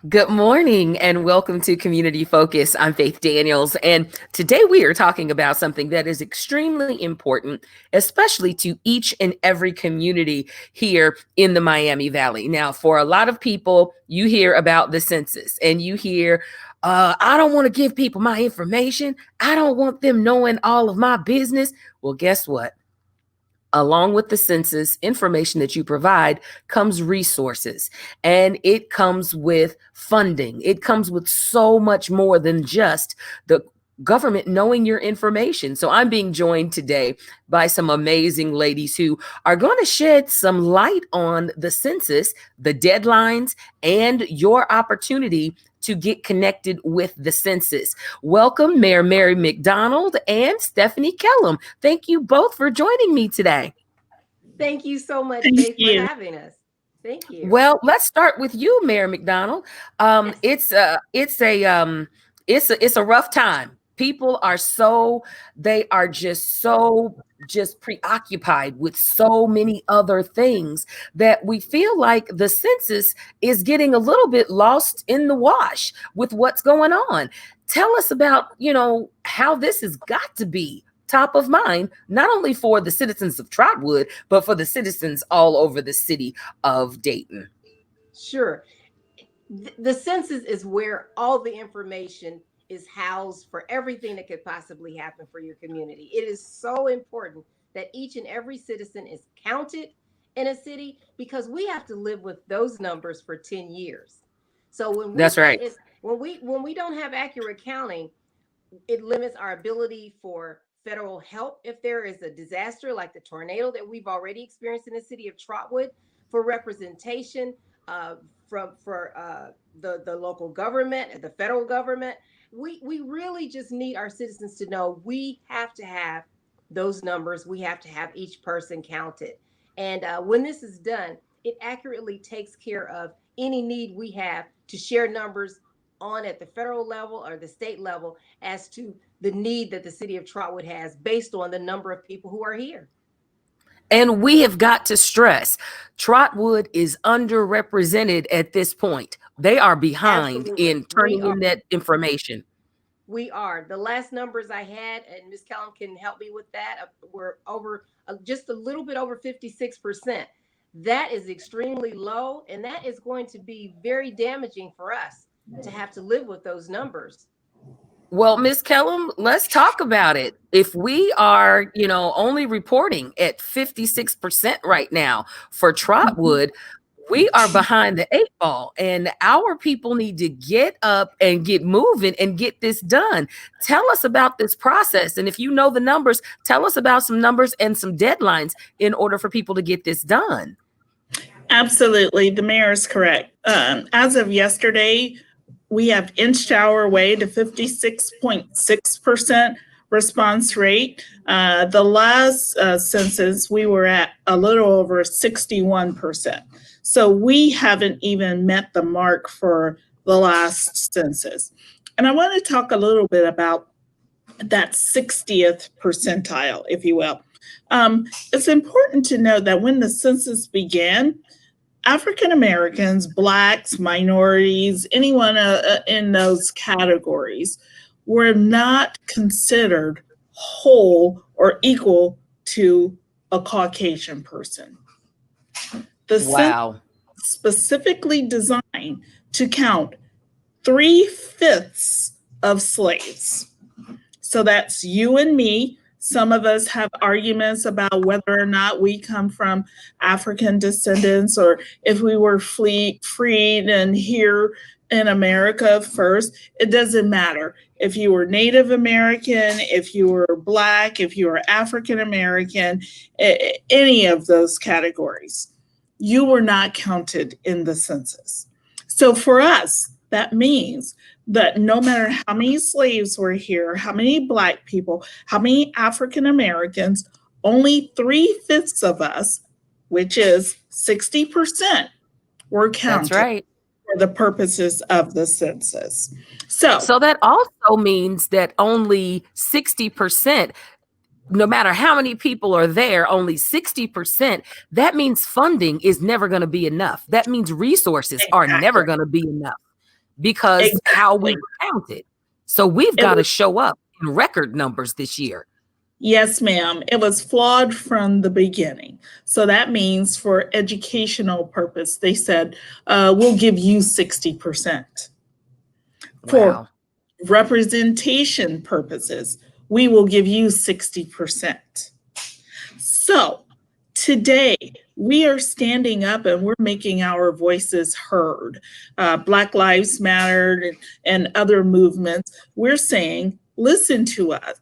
Good morning and welcome to Community Focus. I'm Faith Daniels, and today we are talking about something that is extremely important, especially to each and every community here in the Miami Valley. Now, for a lot of people, you hear about the census and you hear, I don't want to give people my information. I don't want them knowing all of my business. Well, guess what? Along with the census information that you provide comes resources, and it comes with funding. It comes with so much more than just the government knowing your information. So I'm being joined today by some amazing ladies who are going to shed some light on the census, the deadlines, and your opportunity to get connected with the census. Welcome, Mayor Mary McDonald and Stephanie Kellum. Thank you both for joining me today. Thank you so much, Thank Faith, for you. having us. Thank you. Well, let's start with you, Mayor McDonald. Yes. It's a rough time. People are they are just preoccupied with so many other things that we feel like the census is getting a little bit lost in the wash with what's going on. Tell us about, how this has got to be top of mind, not only for the citizens of Trotwood, but for the citizens all over the city of Dayton. Sure. The census is where all the information is housed for everything that could possibly happen for your community. It is so important that each and every citizen is counted in a city because we have to live with those numbers for 10 years. So That's right. when we don't have accurate counting, it limits our ability for federal help if there is a disaster like the tornado that we've already experienced in the city of Trotwood, for representation from for the local government and the federal government. We really just need our citizens to know we have to have those numbers. We have to have each person counted. And when this is done, it accurately takes care of any need we have to share numbers on at the federal level or the state level as to the need that the city of Trotwood has based on the number of people who are here. And we have got to stress Trotwood is underrepresented at this point. They are behind Absolutely. in turning in that information. We are. The last numbers I had, and Ms. Kellum can help me with that, were over just a little bit over 56%. That is extremely low, and that is going to be very damaging for us to have to live with those numbers. Well, Ms. Kellum, let's talk about it. If we are, only reporting at 56% right now for Trotwood, we are behind the eight ball, and our people need to get up and get moving and get this done. Tell us about this process. And if you know the numbers, tell us about some numbers and some deadlines in order for people to get this done. Absolutely. The mayor is correct. As of yesterday, we have inched our way to 56.6% response rate. The last census, we were at a little over 61%. So we haven't even met the mark for the last census. And I want to talk a little bit about that 60th percentile, if you will. It's important to note that when the census began, African Americans, Blacks, minorities, anyone in those categories were not considered whole or equal to a Caucasian person. The Wow. census specifically designed to count 3/5 of slaves. So that's you and me. Some of us have arguments about whether or not we come from African descendants or if we were freed and here in America first. It doesn't matter. If you were Native American, if you were Black, if you were African American, any of those categories, you were not counted in the census. So for us, that means that no matter how many slaves were here, how many Black people, how many African Americans, only 3/5 of us, which is 60%, were counted. That's right. For the purposes of the census. So that also means that only 60%, no matter how many people are there, only 60%, that means funding is never going to be enough. That means resources are never going to be enough. because how we Exactly. were counted. So we've It got to was, show up in record numbers this year. yes, ma'am. It was flawed from the beginning. So that means for educational purpose, they said, we'll give you 60%. For Wow. representation purposes, we will give you 60%. So today, we are standing up and we're making our voices heard. Black Lives Matter and other movements, we're saying, listen to us.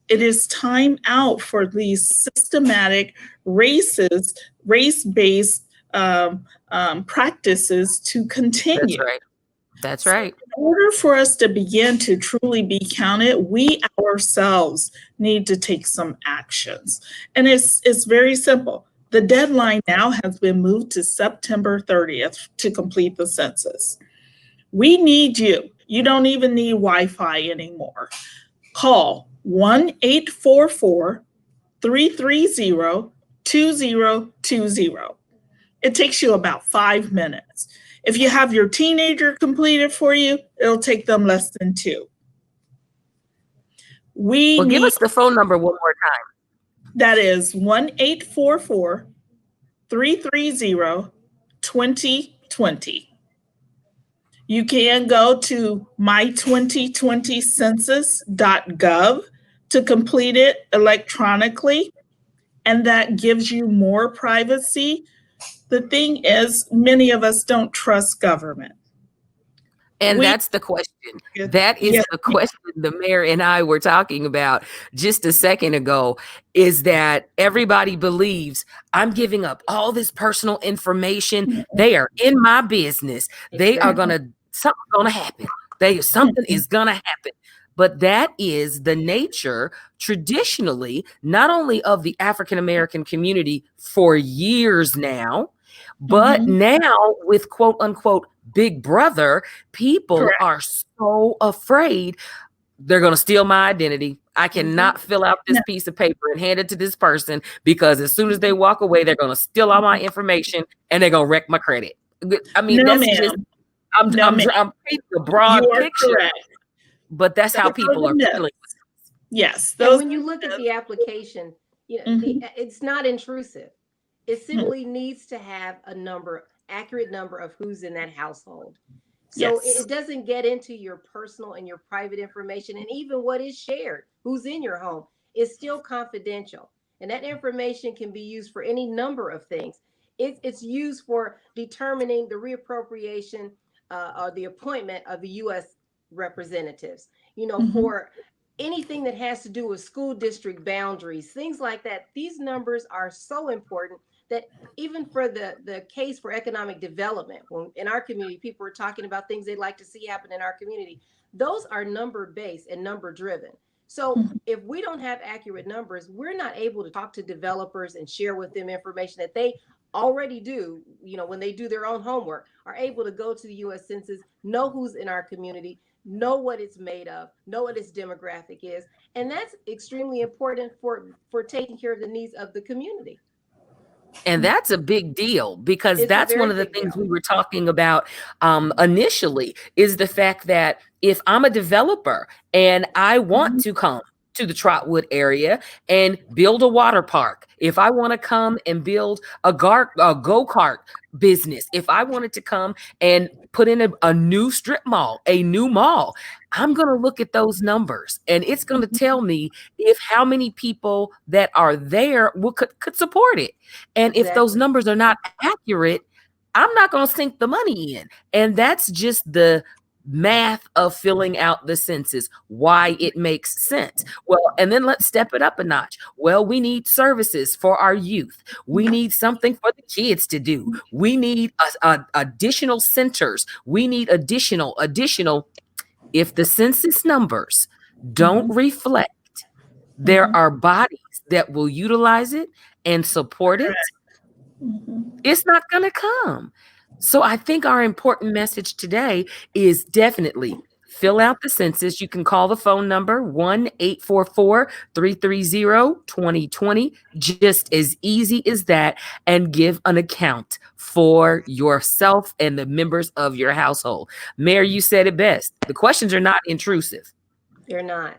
It is time out for these systematic race-based practices to That's continue. right. That's So, right. in order for us to begin to truly be counted, we ourselves need to take some actions. And it's very simple. The deadline now has been moved to September 30th to complete the census. We need you. You don't even need Wi Fi anymore. Call 1-844 330 2020. It takes you about 5 minutes. If you have your teenager complete it for you, it'll take them less than 2. We Well, give need, us the phone number one more time. that is 1-844 330 2020. You can go to my2020census.gov to complete it electronically, and that gives you more privacy. The thing is, many of us don't trust government. And We, that's the question. That is yes, the question the mayor and I were talking about just a second ago, is that everybody believes I'm giving up all this personal information. They are in my business. They are Exactly. gonna, something's gonna happen. Something is gonna happen. But that is the nature traditionally, not only of the African American community for years now, but Mhm. now with quote unquote Big Brother, people Correct. are so afraid they're going to steal my identity. I cannot fill out this No, piece of paper and hand it to this person because as soon as they walk away, they're going to steal all my information and they're going to wreck my credit. I mean, no, that's just, ma'am. No, ma'am. I'm painting a You broad are picture, correct. but that's how Those are people the are myths. feeling. Yes, And those when you are look at the the application, myths. it's not intrusive. It Mhm. simply needs to have a number, accurate number of who's in that household. So Yes. it doesn't get into your personal and your private information, and even what is shared, who's in your home, is still confidential. And that information can be used for any number of things. It's used for determining the reappropriation or the appointment of the U.S. representatives. Mhm. For anything that has to do with school district boundaries, things like that. These numbers are so important that even for the case for economic development, when in our community people are talking about things they'd like to see happen in our community, those are number based and number driven. So Mhm. if we don't have accurate numbers, we're not able to talk to developers and share with them information that they already do, when they do their own homework, are able to go to the US Census, know who's in our community, know what it's made of, know what its demographic is. And that's extremely important for taking care of the needs of the community. And that's a big deal because It's a that's one very of the big things deal. we were talking about initially is the fact that if I'm a developer and I want Mhm. to come to the Trotwood area and build a water park, if I want to come and build a go-kart business, if I wanted to come and put in a new strip mall, a new mall, I'm going to look at those numbers and it's going to tell me if how many people that are there could support it. And if those Exactly. numbers are not accurate, I'm not going to sink the money in. And that's just the math of filling out the census, why it makes sense. Well, and then let's step it up a notch. Well, we need services for our youth. We need something for the kids to do. We need additional centers. We need additional. If the census numbers don't Mhm. reflect, there Mhm. are bodies that will utilize it and support it. Correct. Mhm. It's not going to come. So I think our important message today is definitely fill out the census. You can call the phone number 1-844-330-2020, just as easy as that, and give an account for yourself and the members of your household. Mayor, you said it best. The questions are not intrusive. They're not.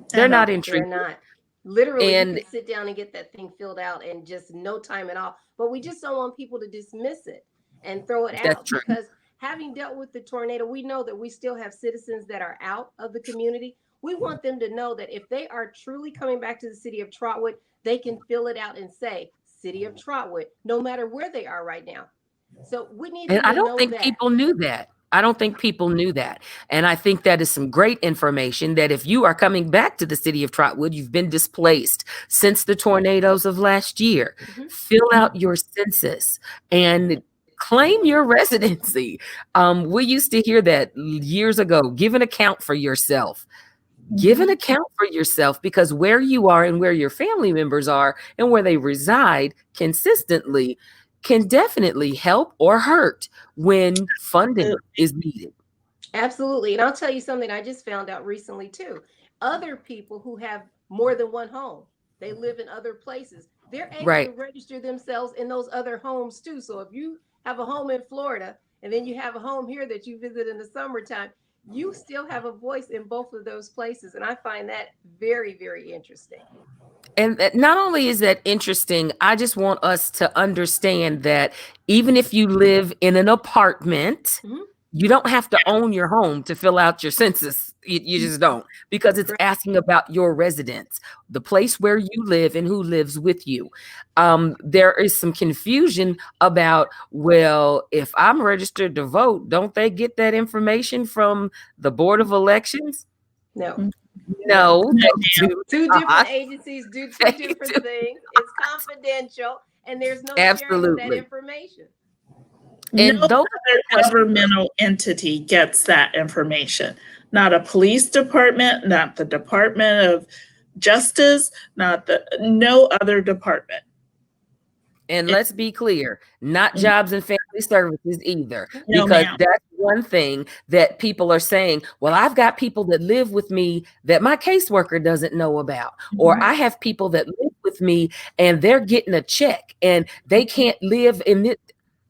They're not They're intrusive. not. Literally, And you can sit down and get that thing filled out in just no time at all. But we just don't want people to dismiss it and throw it that's out, true. because having dealt with the tornado, we know that we still have citizens that are out of the community. We want them to know that if they are truly coming back to the city of Trotwood, they can fill it out and say City of Trotwood, no matter where they are right now. So we need And them I to don't know think that. people knew that. I don't think people knew that. And I think that is some great information that if you are coming back to the city of Trotwood, you've been displaced since the tornadoes of last year, fill out your census and claim your residency. We used to hear that years ago. Give an account for yourself. Give an account for yourself, because where you are and where your family members are and where they reside consistently can definitely help or hurt when funding is needed. Absolutely. And I'll tell you something I just found out recently too. Other people who have more than one home, they live in other places, they're able Right. to register themselves in those other homes too. So if you have a home in Florida and then you have a home here that you visit in the summertime, you still have a voice in both of those places. And I find that very, very interesting. And not only is that interesting, I just want us to understand that even if you live in an apartment, Mhm. you don't have to own your home to fill out your census. You just don't, because it's Correct. asking about your residence, the place where you live and who lives with you. There is some confusion about, well, if I'm registered to vote, don't they get that information from the Board of Elections? No, no. No, they do Two not. different agencies do two They different do. things. It's confidential and there's no sharing of that Absolutely. information. And No those are other the questions. governmental entity gets that information. Not a police department, not the Department of Justice, no other department. And let's be clear, not Jobs and Family Services either, No, because ma'am. that's one thing that people are saying, well, I've got people that live with me that my caseworker doesn't know about, or I have people that live with me and they're getting a check and they can't live in it.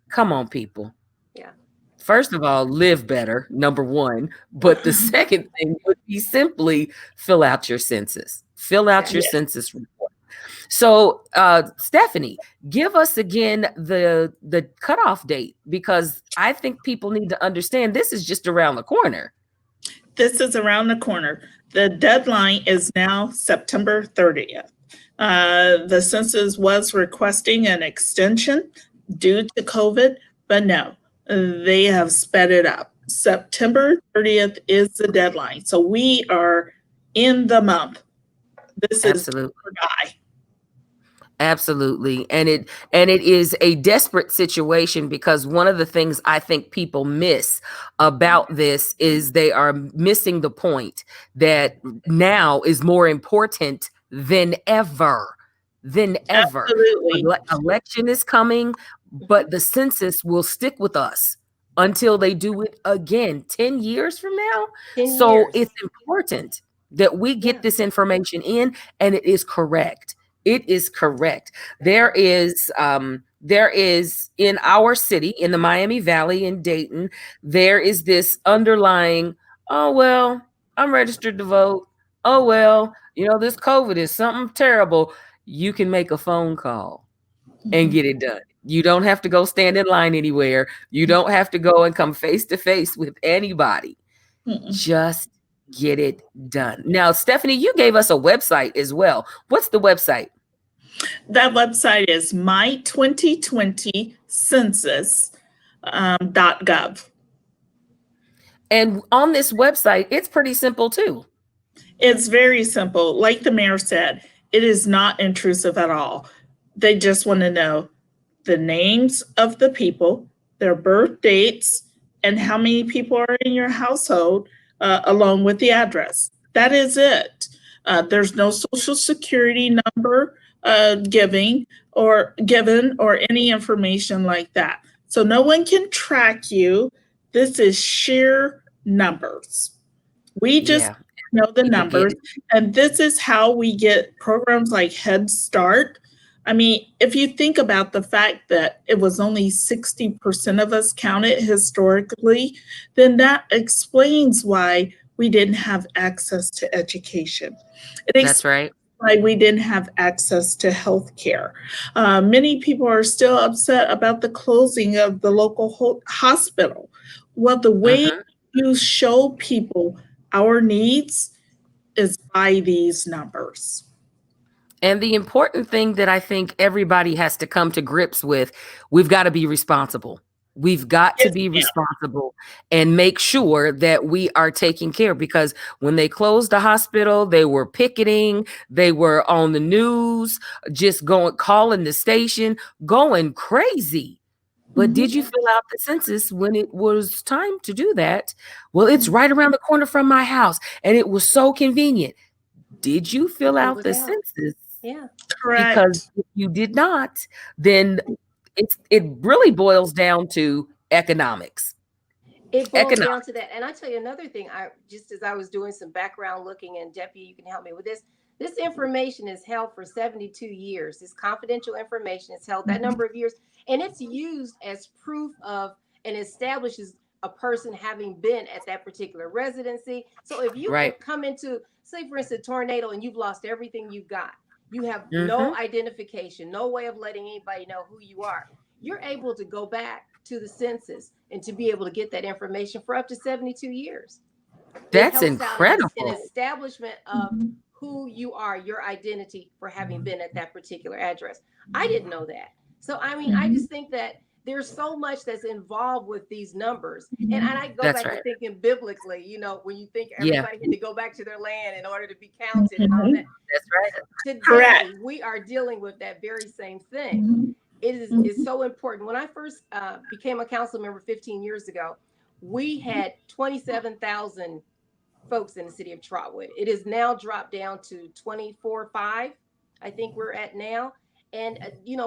Come on, people. Yeah. First of all, live better, number one. But the second thing would be simply fill out your census. Fill out your Yeah. census report. So, Stephanie, give us again the cutoff date, because I think people need to understand this is just around the corner. This is around the corner. The deadline is now September 30th. The census was requesting an extension due to COVID, but no, they have sped it up. September 30th is the deadline. So we are in the month. This is Absolutely. or die. Absolutely. And it is a desperate situation, because one of the things I think people miss about this is they are missing the point that now is more important than ever. Absolutely. Election is coming, but the census will stick with us until they do it again 10 years from now. 10 So years. it's important that we get Yeah. this information in, and it is correct. It is correct. There is in our city, in the Miami Valley, in Dayton, there is this underlying, oh, well, I'm registered to vote. Oh, well, this COVID is something terrible. You can make a phone call and get it done. You don't have to go stand in line anywhere. You don't have to go and come face to face with anybody. Just get it done. Now, Stephanie, you gave us a website as well. What's the website? That website is my2020census.gov. And on this website, it's pretty simple too. It's very simple. Like the mayor said, it is not intrusive at all. They just want to know the names of the people, their birth dates, and how many people are in your household, along with the address. That is it. There's no social security number given or any information like that. So no one can track you. This is sheer numbers. We just Yeah. know the People get numbers. it. And this is how we get programs like Head Start. I mean, if you think about the fact that it was only 60% of us counted historically, then that explains why we didn't have access to education. It That's right. why we didn't have access to health care. Many people are still upset about the closing of the local hospital. Well, the way Hmm. you show people our needs is by these numbers. And the important thing that I think everybody has to come to grips with, we've got to be responsible. We've got to Yes, be ma'am. responsible and make sure that we are taking care, because when they closed the hospital, they were picketing, they were on the news, just going, calling the station, going crazy. But Mhm. did you fill out the census when it was time to do that? Well, it's right around the corner from my house and it was so convenient. Did you fill It out was the out. census? Yeah. Because Correct. if you did not, then it really boils down to economics. It boils down Economics. to that. And I tell you another thing, I just as I was doing some background looking, and Deputy, you can help me with this. This information is held for 72 years. This confidential information is held that Mhm. number of years, and it's used as proof of and establishes a person having been at that particular residency. So if you Right. come into, say, for instance, a tornado and you've lost everything you've got, you have no Hmm. identification, no way of letting anybody know who you are, you're able to go back to the census and to be able to get that information for up to 72 years. It That's helps out in an incredible. establishment of Mhm. who you are, your identity for having been at that particular address. I didn't know that. So, I mean, I Mhm. just think that there's so much that's involved with these numbers. And Mhm. I go That's back to right. thinking biblically, when you think Yeah, everybody had to go back to their land in order to be counted and all Mhm. that. that's right. Correct. Today, we are dealing with that very same thing. Mhm. Is Mhm. so important. When I first became a council member 15 years ago, we had 27,000 folks in the city of Trotwood. It is now dropped down to 24.5, I think we're at now. And,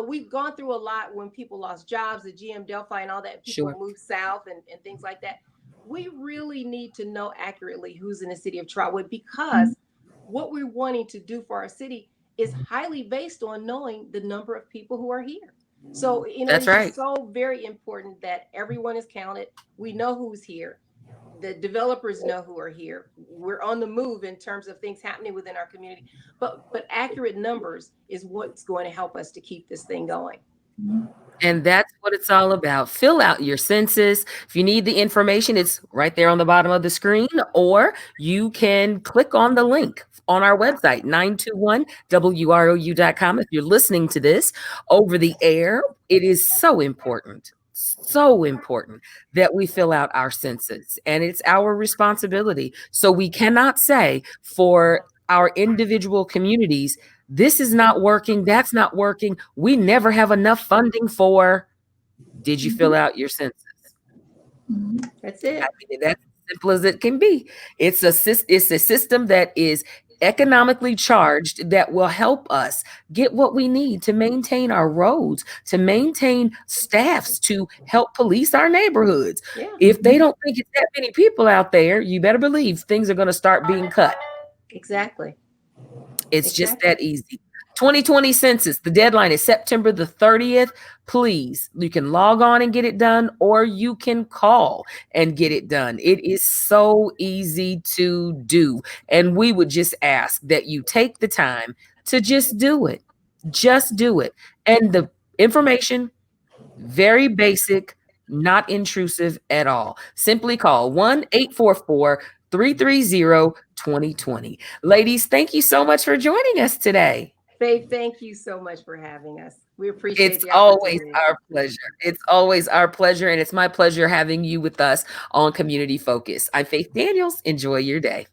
we've gone through a lot when people lost jobs, the GM Delphi and all that, people Sure. moved south and things like that. We really need to know accurately who's in the city of Trotwood, because what we're wanting to do for our city is highly based on knowing the number of people who are here. So, That's it's right. just so very important that everyone is counted. We know who's here. The developers know who are here. We're on the move in terms of things happening within our community. But accurate numbers is what's going to help us to keep this thing going. And that's what it's all about. Fill out your census. If you need the information, it's right there on the bottom of the screen, or you can click on the link on our website, 921wrou.com. If you're listening to this over the air, it is so important that we fill out our census, and it's our responsibility. So we cannot say for our individual communities, this is not working, that's not working. We never have enough funding for. Did you fill Mhm. out your census? Mhm. That's I it. mean, that's as simple as it can be. It's a system that is economically charged that will help us get what we need to maintain our roads, to maintain staffs, to help police our neighborhoods. Yeah, If they don't think it's that many people out there, you better believe things are going to start being cut. exactly. It's just Exactly. that easy. 2020 census, the deadline is September the 30th. Please, you can log on and get it done, or you can call and get it done. It is so easy to do. And we would just ask that you take the time to just do it. Just do it. And the information, very basic, not intrusive at all. Simply call 1-844-330-2020. Ladies, thank you so much for joining us today. Faith, thank you so much for having us. We appreciate It's the always opportunity. our pleasure. It's always our pleasure. And it's my pleasure having you with us on Community Focus. I'm Faith Daniels. Enjoy your day.